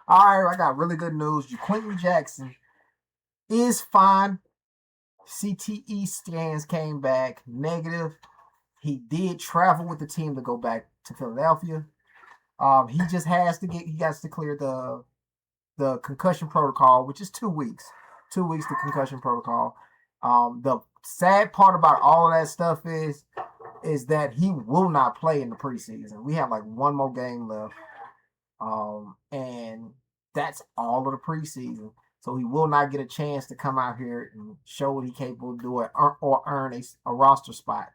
All right, I got really good news. Quentin Jackson is fine. CTE scans came back negative. He did travel with the team to go back to Philadelphia. He just has to get. He has to clear the concussion protocol, which is 2 weeks. 2 weeks the concussion protocol. The sad part about all of that stuff is that he will not play in the preseason. We have like one more game left, and that's all of the preseason. So he will not get a chance to come out here and show what he's capable of doing or earn a roster spot.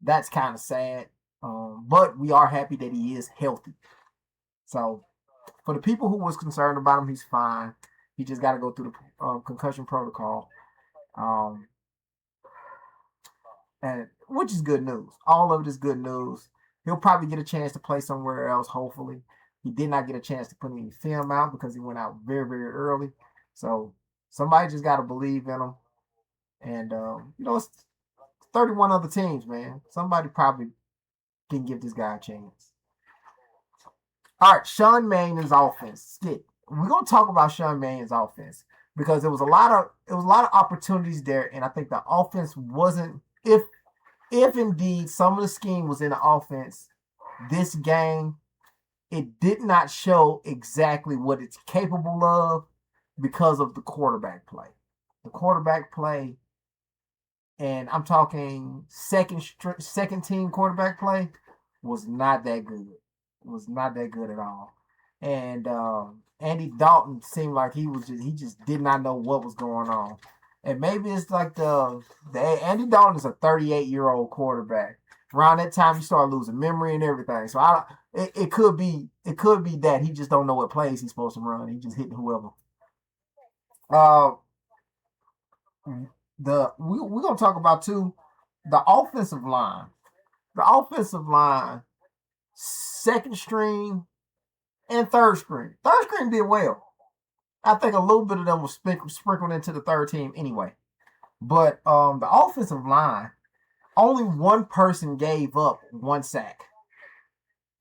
That's kind of sad, but we are happy that he is healthy. So for the people who was concerned about him, he's fine. He just got to go through the concussion protocol, um, and which is good news. All of it is good news. He'll probably get a chance to play somewhere else. Hopefully, he did not get a chance to put any film out because he went out very very early. So somebody just got to believe in him, and it's 31 other teams, man. Somebody probably can give this guy a chance. All right, Sean Mannion's offense. We're gonna talk about Sean Mannion's offense because there was a lot of opportunities there, and I think the offense wasn't if indeed some of the scheme was in the offense this game, it did not show exactly what it's capable of because of the quarterback play. The quarterback play, and I'm talking second team quarterback play, was not that good. Was not that good at all. And Andy Dalton seemed like he just did not know what was going on. And maybe it's like the Andy Dalton is a 38-year-old quarterback. Around that time, he started losing memory and everything. So it could be that he just don't know what plays he's supposed to run. He just hitting whoever. Uh, we're gonna talk about too the offensive line. The offensive line, second string and third string. Third string did well. I think a little bit of them was sprinkled into the third team anyway. But the offensive line, only one person gave up one sack.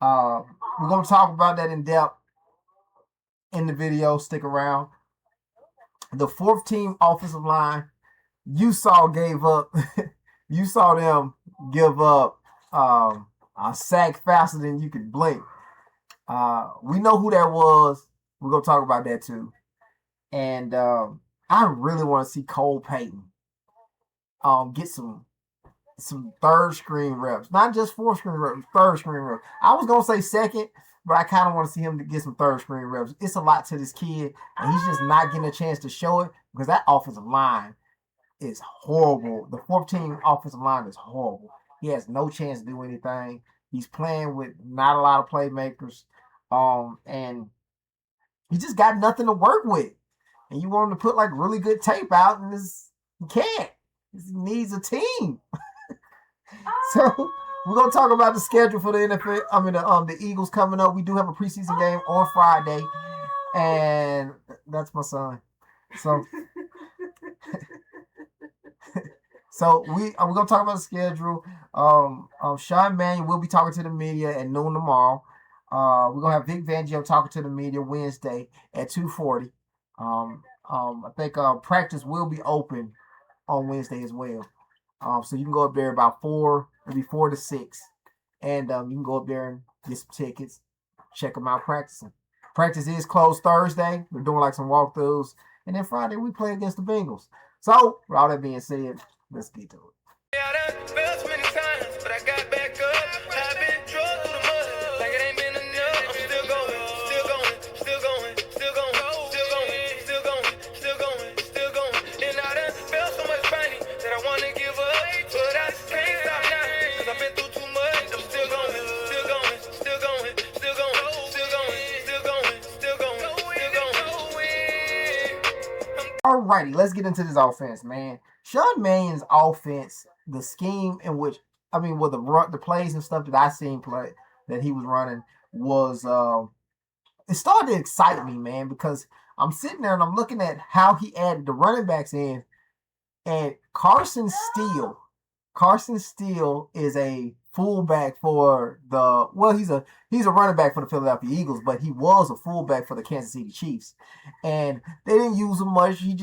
We're going to talk about that in depth in the video. Stick around. The fourth team offensive line, you saw gave up. You saw them give up a sack faster than you could blink. We know who that was. We're going to talk about that too. And I really want to see Cole Payton get some third screen reps. Not just fourth screen reps, third screen reps. I was going to say second, but I kind of want to see him to get some third screen reps. It's a lot to this kid, and he's just not getting a chance to show it because that offensive line is horrible. The fourth team offensive line is horrible. He has no chance to do anything. He's playing with not a lot of playmakers, and he just got nothing to work with. And you want him to put like really good tape out, and he can't. He needs a team. So we're gonna talk about the schedule for the NFL. I mean, the Eagles coming up. We do have a preseason game on Friday, and that's my son. So, we're gonna talk about the schedule. Sean Mannion will be talking to the media at noon tomorrow. We're gonna have Vic Fangio talking to the media Wednesday at 2:40. I think practice will be open on Wednesday as well. So you can go up there about 4 to 6, and you can go up there and get some tickets, check them out practicing. Practice is closed Thursday. We're doing like some walkthroughs, and then Friday we play against the Bengals. So with all that being said, let's get to it. Yeah, I done fell so many times, but I got back up. I've been drugged through the mud, like it ain't been enough. I'm still going, still going, still going, still going, still going, still going, still going, still going. And I done felt so much pain that I wanna give up, but I can't stop now, cause I've been through too much. I'm still going, still going, still going, still going, still going, still going, still going, still going. Alrighty, let's get into this offense, man. Sean Mannion's offense, the scheme in which, the plays and stuff that I seen play that he was running was, it started to excite me, man, because I'm sitting there and I'm looking at how he added the running backs in, and Carson Steele is a fullback for he's a running back for the Philadelphia Eagles, but he was a fullback for the Kansas City Chiefs, and they didn't use him much. He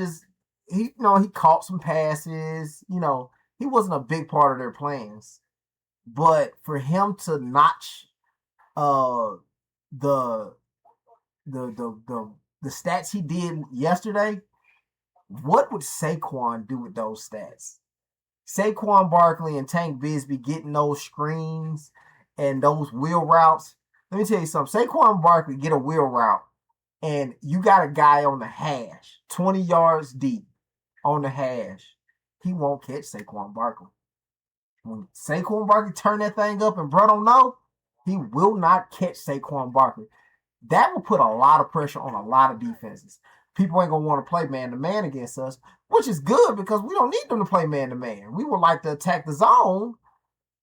caught some passes. He wasn't a big part of their plans, but for him to notch uh the the stats he did yesterday, what would Saquon do with those stats? Saquon Barkley and Tank Bigsby getting those screens and those wheel routes. Let me tell you something. Saquon Barkley get a wheel route, and you got a guy on the hash, 20 yards deep on the hash. He won't catch Saquon Barkley. When Saquon Barkley turn that thing up and bro don't know, he will not catch Saquon Barkley. That will put a lot of pressure on a lot of defenses. People ain't going to want to play man-to-man against us, which is good because we don't need them to play man-to-man. We would like to attack the zone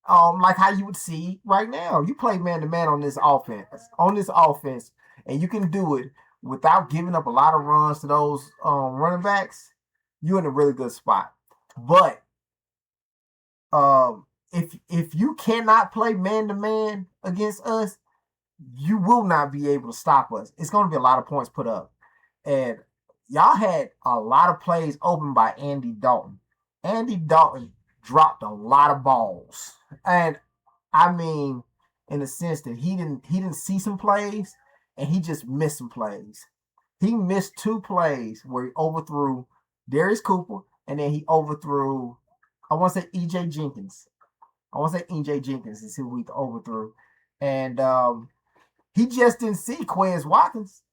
like how you would see right now. You play man-to-man on this offense, and you can do it without giving up a lot of runs to those running backs, you're in a really good spot. But if you cannot play man-to-man against us, you will not be able to stop us. It's going to be a lot of points put up. And y'all had a lot of plays open by Andy Dalton. Andy Dalton dropped a lot of balls. And I mean, in the sense that he didn't see some plays and he just missed some plays. He missed 2 plays where he overthrew Darius Cooper and then he overthrew, I want to say EJ Jenkins. Is who he overthrew. And he just didn't see Quez Watkins.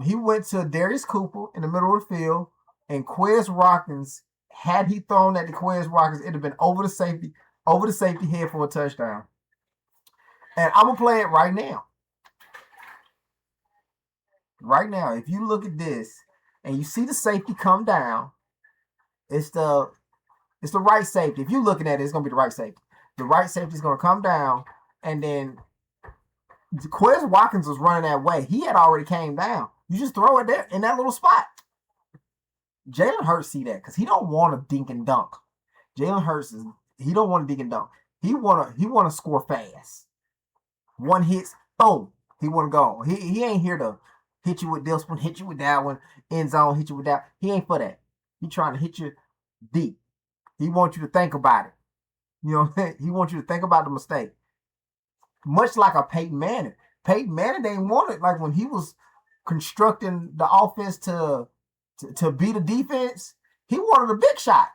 He went to Darius Cooper in the middle of the field, and Quez Watkins, had he thrown that to Quez Watkins, it'd have been over the safety head for a touchdown. And I'm gonna play it right now. Right now, if you look at this and you see the safety come down, it's the right safety. If you're looking at it, it's gonna be the right safety. The right safety is gonna come down, and then Quez Watkins was running that way. He had already came down. You just throw it there in that little spot. Jalen Hurts see that because he don't want to dink and dunk. Jalen Hurts he don't want to dink and dunk. He want to score fast. One hit, boom. He want to go. He ain't here to hit you with this one, hit you with that one, end zone, hit you with that. He ain't for that. He trying to hit you deep. He wants you to think about it. He wants you to think about the mistake. Much like a Peyton Manning. Peyton Manning didn't want it. Like when he was constructing the offense to beat a defense, he wanted a big shot.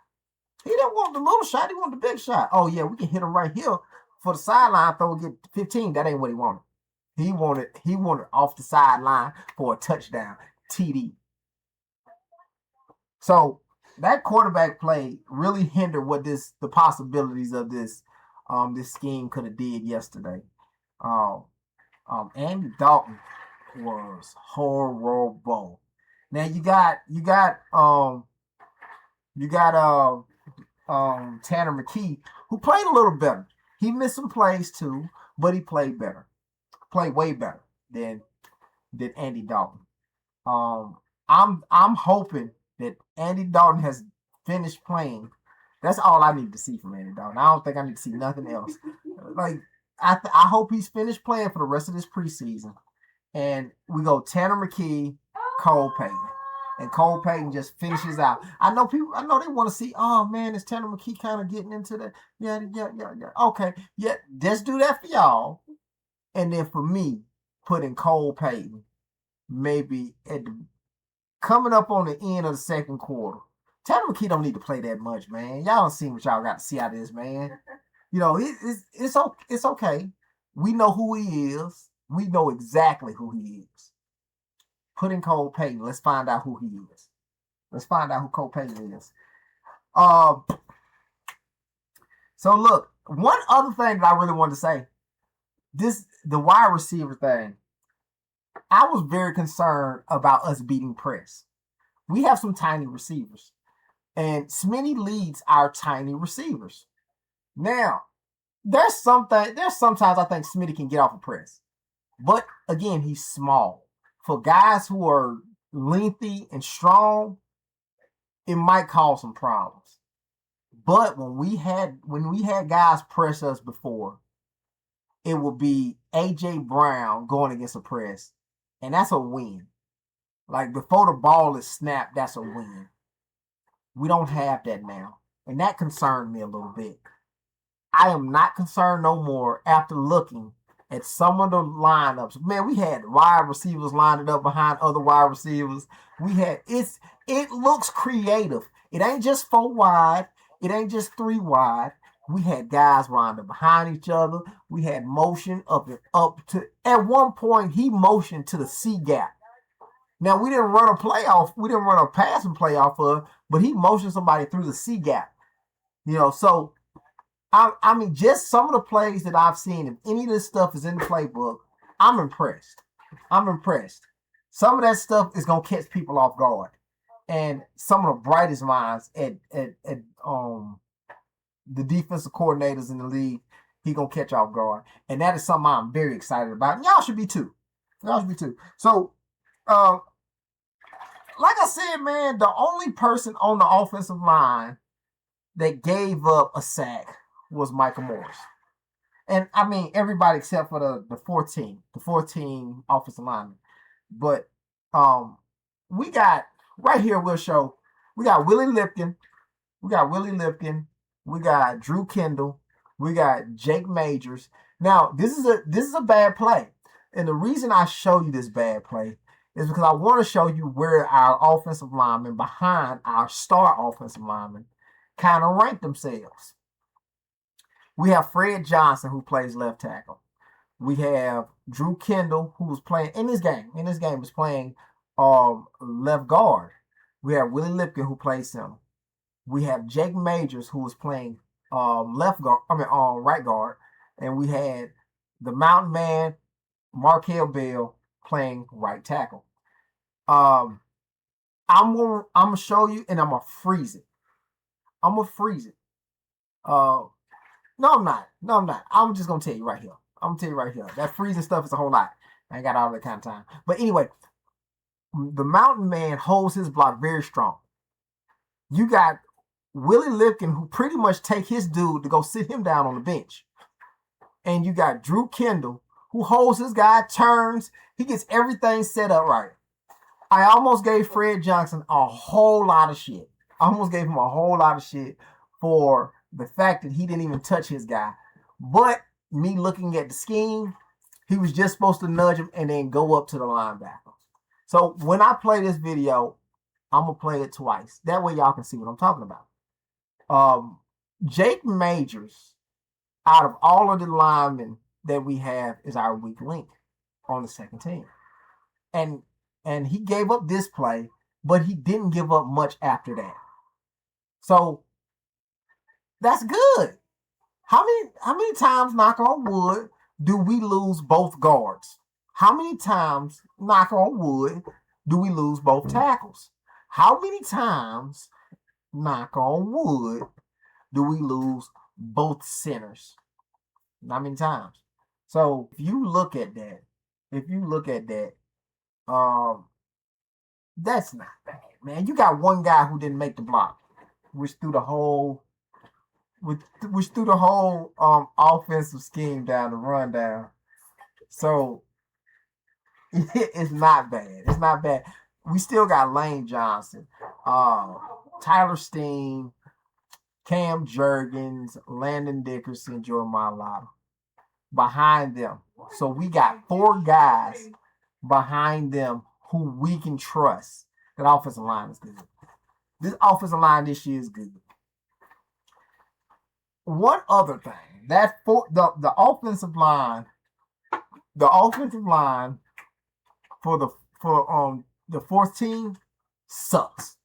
He didn't want the little shot. He wanted the big shot. Oh, yeah, we can hit him right here for the sideline throw and get 15. That ain't what he wanted. He wanted off the sideline for a touchdown. TD. So that quarterback play really hindered the possibilities of this scheme could have did yesterday. Andy Dalton was horrible. Now you got Tanner McKee, who played a little better. He missed some plays too, but he played better. Played way better than Andy Dalton. I'm hoping that Andy Dalton has finished playing. That's all I need to see from Andy Dalton. I don't think I need to see nothing else. Like I hope he's finished playing for the rest of this preseason. And we go Tanner McKee, Cole Payton. And Cole Payton just finishes out. I know they want to see, oh man, is Tanner McKee kind of getting into that? Yeah. Okay. Yeah, let's do that for y'all. And then for me, putting Cole Payton maybe coming up on the end of the second quarter. Tanner McKee don't need to play that much, man. Y'all don't see what y'all got to see out of this, man. It's okay. We know who he is. We know exactly who he is. Put in Cole Payton. Let's find out who he is. Let's find out who Cole Payton is. So look, one other thing that I really wanted to say, the wide receiver thing. I was very concerned about us beating press. We have some tiny receivers, and Smitty leads our tiny receivers. Now, there's sometimes I think Smitty can get off a press, but again, he's small. For guys who are lengthy and strong, it might cause some problems. But when we had guys press us before, it would be AJ Brown going against a press, and that's a win. Like before the ball is snapped, that's a win. We don't have that now, and that concerned me a little bit. I am not concerned no more after looking at some of the lineups. Man, we had wide receivers lined up behind other wide receivers. It looks creative. It ain't just 4 wide. It ain't just 3 wide. We had guys lined up behind each other. We had motion up to. At one point, he motioned to the C gap. Now we didn't run a passing playoff for, but he motioned somebody through the C gap. So I mean, just some of the plays that I've seen, if any of this stuff is in the playbook, I'm impressed. Some of that stuff is gonna catch people off guard, and some of the brightest minds at the defensive coordinators in the league, he gonna catch off guard, and that is something I'm very excited about. And y'all should be too. So, like I said, man, the only person on the offensive line that gave up a sack was Michael Morris. And I mean everybody except for the 14 offensive linemen. But we got right here we'll show we got Willie Lipkin, we got Drew Kendall, we got Jake Majors. Now this is a bad play. And the reason I show you this bad play is because I want to show you where our offensive linemen behind our star offensive linemen kind of rank themselves. We have Fred Johnson, who plays left tackle. We have Drew Kendall, who was playing in this game is playing left guard. We have Willie Lipkin, who plays center. We have Jake Majors, who was playing right guard. And we had the Mountain Man, Markel Bell, playing right tackle. I'm gonna show you, and I'm gonna freeze it. No, I'm not. I'm just gonna tell you right here. That freezing stuff is a whole lot. I ain't got all that kind of time. But anyway, the Mountain Man holds his block very strong. You got Willie Lipkin, who pretty much take his dude to go sit him down on the bench. And you got Drew Kendall, who holds his guy, turns, he gets everything set up right. I almost gave Fred Johnson a whole lot of shit. For the fact that he didn't even touch his guy. But me looking at the scheme, he was just supposed to nudge him and then go up to the linebacker. So when I play this video, I'm going to play it twice. That way y'all can see what I'm talking about. Jake Majors, out of all of the linemen that we have, is our weak link on the second team. And he gave up this play, but he didn't give up much after that. So that's good. How many times, knock on wood, do we lose both guards? How many times, knock on wood, do we lose both tackles? How many times, knock on wood, do we lose both centers? Not many times. So if you look at that, that's not bad, man. You got one guy who didn't make the block, which threw the whole offensive scheme down the rundown. So it's not bad. We still got Lane Johnson, Tyler Steen, Cam Jurgens, Landon Dickerson, Jordan Mailata behind them. So we got 4 guys behind them who we can trust. That offensive line is good. This offensive line this year is good. One other thing, the offensive line for the fourth team sucks.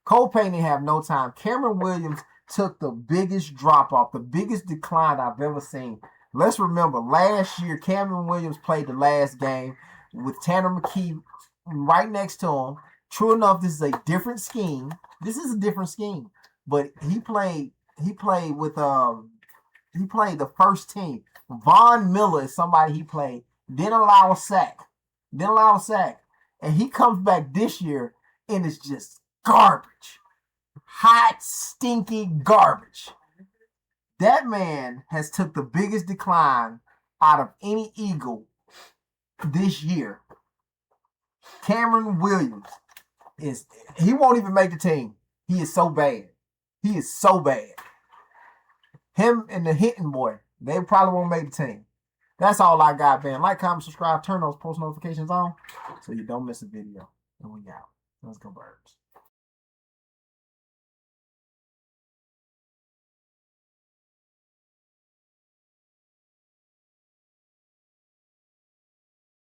Cole Payne didn't have no time. Cameron Williams took the biggest drop off, the biggest decline I've ever seen. Let's remember, last year Cameron Williams played the last game with Tanner McKee right next to him. True enough, this is a different scheme. But he played with the first team. Von Miller is somebody he played. Didn't allow a sack. And he comes back this year and it's just garbage. hot, stinky garbage. That man has took the biggest decline out of any Eagle this year. Cameron Williams he won't even make the team. He is so bad. He is so bad. Him and the Hinton boy, they probably won't make the team. That's all I got, man. Like, comment, subscribe, turn those post notifications on so you don't miss a video. And we out. Let's go Birds.